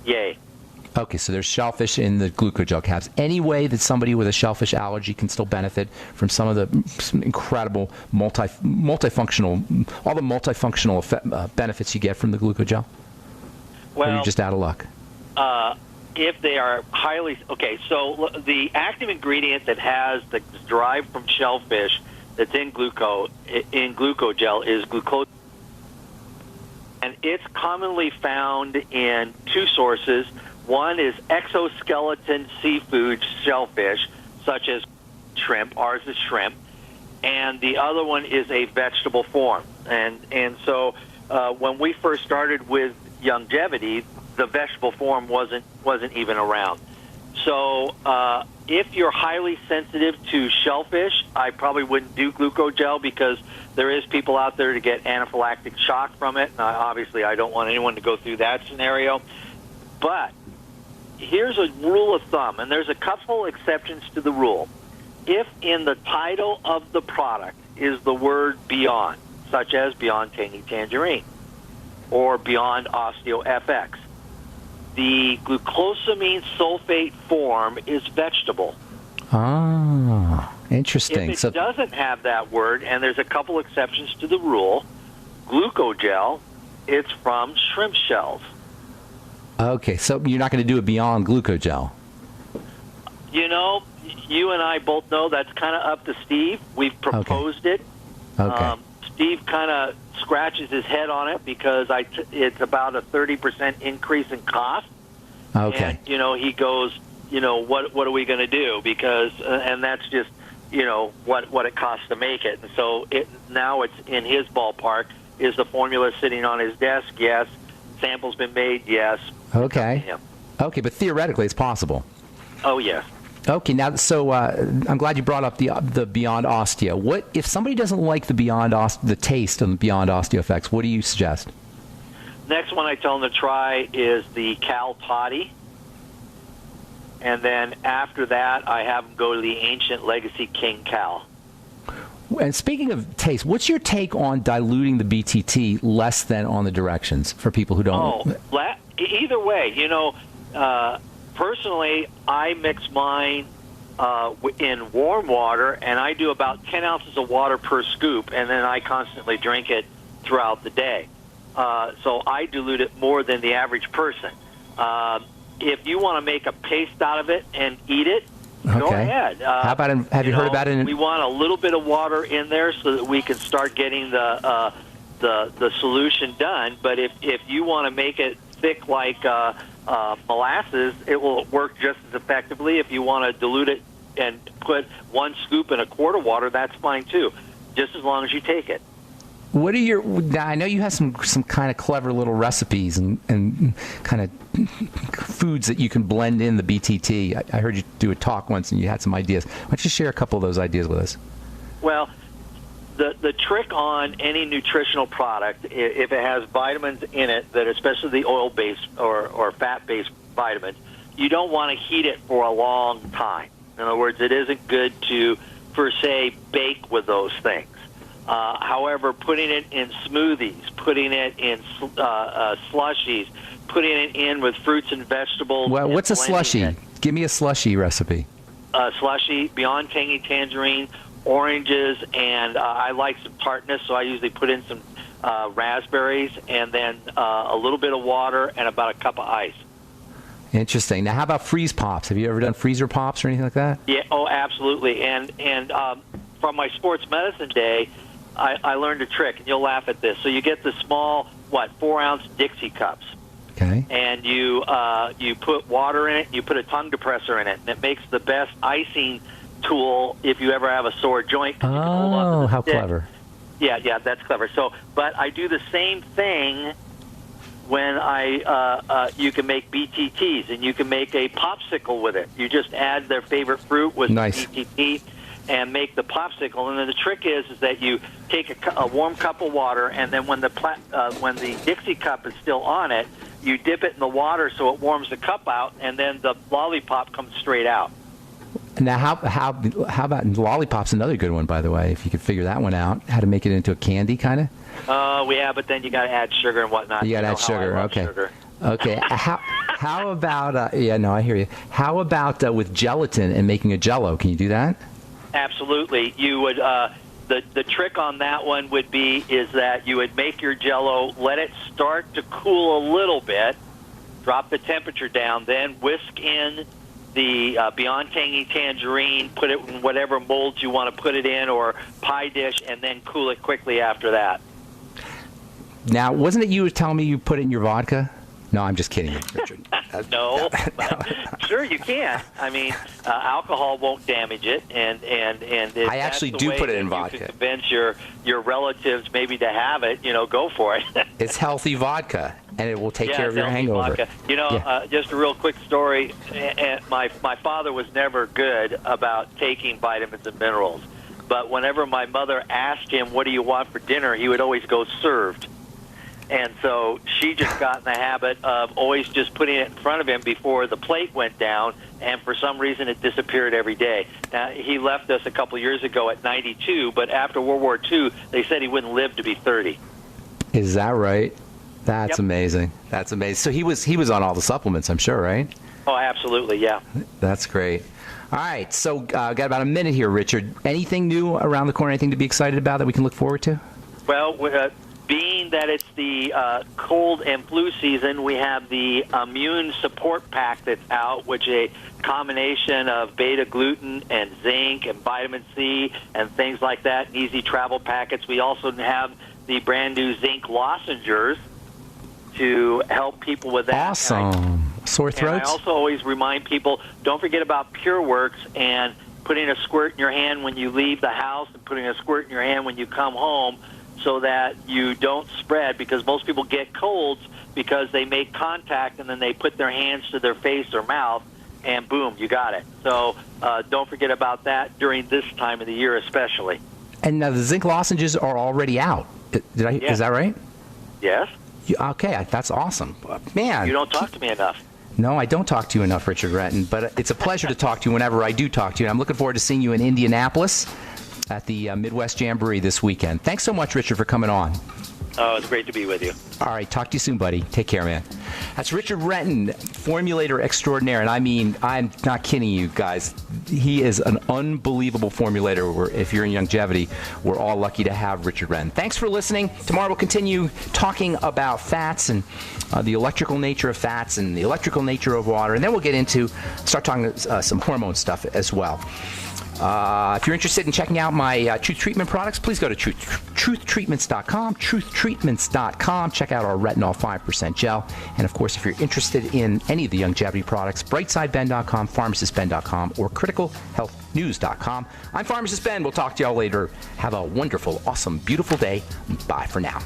Yay. Okay, so there's shellfish in the glucogel caps. Any way that somebody with a shellfish allergy can still benefit from some of the incredible multifunctional, all the multifunctional benefits you get from the glucogel? Well, or are you just out of luck? If they are highly... Okay, so the active ingredient that's derived from shellfish that's in glucogel is glucose. And it's commonly found in two sources. One is exoskeleton seafood shellfish, such as shrimp. Ours is shrimp. And the other one is a vegetable form. And so when we first started with longevity, the vegetable form wasn't even around. So if you're highly sensitive to shellfish, I probably wouldn't do glucogel because there is people out there to get anaphylactic shock from it. And obviously, I don't want anyone to go through that scenario. But here's a rule of thumb, and there's a couple exceptions to the rule. If in the title of the product is the word Beyond, such as Beyond Tangy Tangerine or Beyond Osteo FX, the glucosamine sulfate form is vegetable. Ah, interesting. If it doesn't have that word, and there's a couple exceptions to the rule, glucogel, it's from shrimp shells. Okay, so you're not going to do a Beyond glucogel. You know, you and I both know that's kind of up to Steve. We've proposed it. Okay. Steve kind of scratches his head on it because it's about a 30% increase in cost. Okay. And, you know, he goes, you know, what are we going to do? Because, and that's just, you know, what it costs to make it. And so now it's in his ballpark. Is the formula sitting on his desk? Yes. Sample's been made? Yes. Okay. Okay, but theoretically it's possible. Oh, yes. Okay, now, so I'm glad you brought up the Beyond Osteo. What if somebody doesn't like the taste of the Beyond Osteo effects? What do you suggest? Next one I tell them to try is the Cal Toddy. And then after that, I have them go to the Ancient Legacy King Cal. And speaking of taste, what's your take on diluting the BTT less than on the directions for people who don't? Either way, you know, personally, I mix mine in warm water, and I do about 10 ounces of water per scoop, and then I constantly drink it throughout the day. So I dilute it more than the average person. If you want to make a paste out of it and eat it, go ahead. How about have you heard about it? We want a little bit of water in there so that we can start getting the solution done. But if you want to make it thick like molasses, it will work just as effectively. If you want to dilute it and put 1 scoop in a quart of water, that's fine too, just as long as you take it. What are your? I know you have some kind of clever little recipes and kind of foods that you can blend in the BTT. I heard you do a talk once and you had some ideas. Why don't you share a couple of those ideas with us? Well, the trick on any nutritional product, if it has vitamins in it, that especially the oil-based or fat-based vitamins, you don't want to heat it for a long time. In other words, it isn't good to, per se, bake with those things. However, putting it in smoothies, putting it in slushies, putting it in with fruits and vegetables. Well, what's a slushie? Give me a slushie recipe. Slushie, Beyond Tangy Tangerine, oranges, and I like some tartness, so I usually put in some raspberries, and then a little bit of water and about a cup of ice. Interesting. Now, how about freeze pops? Have you ever done freezer pops or anything like that? Yeah. Oh, absolutely. And from my sports medicine day, I learned a trick, and you'll laugh at this. So you get the small, 4-ounce Dixie cups. Okay. And you put water in it. You put a tongue depressor in it, and it makes the best icing tool if you ever have a sore joint. Oh, how clever! Yeah, that's clever. So, but I do the same thing when you can make BTTs, and you can make a popsicle with it. You just add their favorite fruit with BTT and make the popsicle. And then the trick is that you take a warm cup of water, and then when the Dixie cup is still on it, you dip it in the water so it warms the cup out, and then the lollipop comes straight out. Now, how about lollipop's another good one, by the way, if you could figure that one out, how to make it into a candy kind of? Yeah, but then you got to add sugar and whatnot. You got to add sugar, okay. Sugar. Okay, How about, I hear you. How about with gelatin and making a Jell-O? Can you do that? Absolutely. You would. The trick on that one would be is that you would make your Jell-O, let it start to cool a little bit, drop the temperature down, then whisk in the Beyond Tangy Tangerine, put it in whatever molds you want to put it in, or pie dish, and then cool it quickly after that. Now, wasn't it you who telling me you put it in your vodka? No, I'm just kidding, Richard. No, sure you can. I mean, alcohol won't damage it, and I actually do put it in vodka. You can convince your relatives maybe to have it. Go for it. It's healthy vodka, and it will take care of your hangover. Vodka. Just a real quick story. My father was never good about taking vitamins and minerals, but whenever my mother asked him, "What do you want for dinner?" he would always go, "Served." And so she just got in the habit of always just putting it in front of him before the plate went down, and for some reason it disappeared every day. Now, he left us a couple years ago at 92, but after World War II, they said he wouldn't live to be 30. Is that right? That's amazing. That's amazing. So he was on all the supplements, I'm sure, right? Oh, absolutely, yeah. That's great. All right, so got about a minute here, Richard. Anything new around the corner, anything to be excited about that we can look forward to? Well, being that it's the cold and flu season, we have the immune support pack that's out, which is a combination of beta-glucan and zinc and vitamin C and things like that, and easy travel packets. We also have the brand new zinc lozenges to help people with that. Awesome. Sore throats? And I also always remind people, don't forget about PureWorks and putting a squirt in your hand when you leave the house and putting a squirt in your hand when you come home, so that you don't spread, because most people get colds because they make contact and then they put their hands to their face or mouth, and boom, you got it. So don't forget about that during this time of the year especially. And now the zinc lozenges are already out. Is that right? Yes. Okay, that's awesome. Man. You don't talk to me enough. No, I don't talk to you enough, Richard Renton, but it's a pleasure to talk to you whenever I do talk to you. I'm looking forward to seeing you in Indianapolis at the Midwest Jamboree this weekend. Thanks so much, Richard, for coming on. Oh, it's great to be with you. All right, talk to you soon, buddy. Take care, man. That's Richard Renton, formulator extraordinaire, and I mean, I'm not kidding you guys. He is an unbelievable formulator. If you're in longevity, we're all lucky to have Richard Renton. Thanks for listening. Tomorrow we'll continue talking about fats and the electrical nature of fats and the electrical nature of water, and then we'll start talking some hormone stuff as well. If you're interested in checking out my Truth Treatment products, please go to truthtreatments.com, truthtreatments.com. Check out our Retinol 5% gel. And, of course, if you're interested in any of the longevity products, brightsideben.com, pharmacistben.com, or criticalhealthnews.com. I'm Pharmacist Ben. We'll talk to y'all later. Have a wonderful, awesome, beautiful day. Bye for now.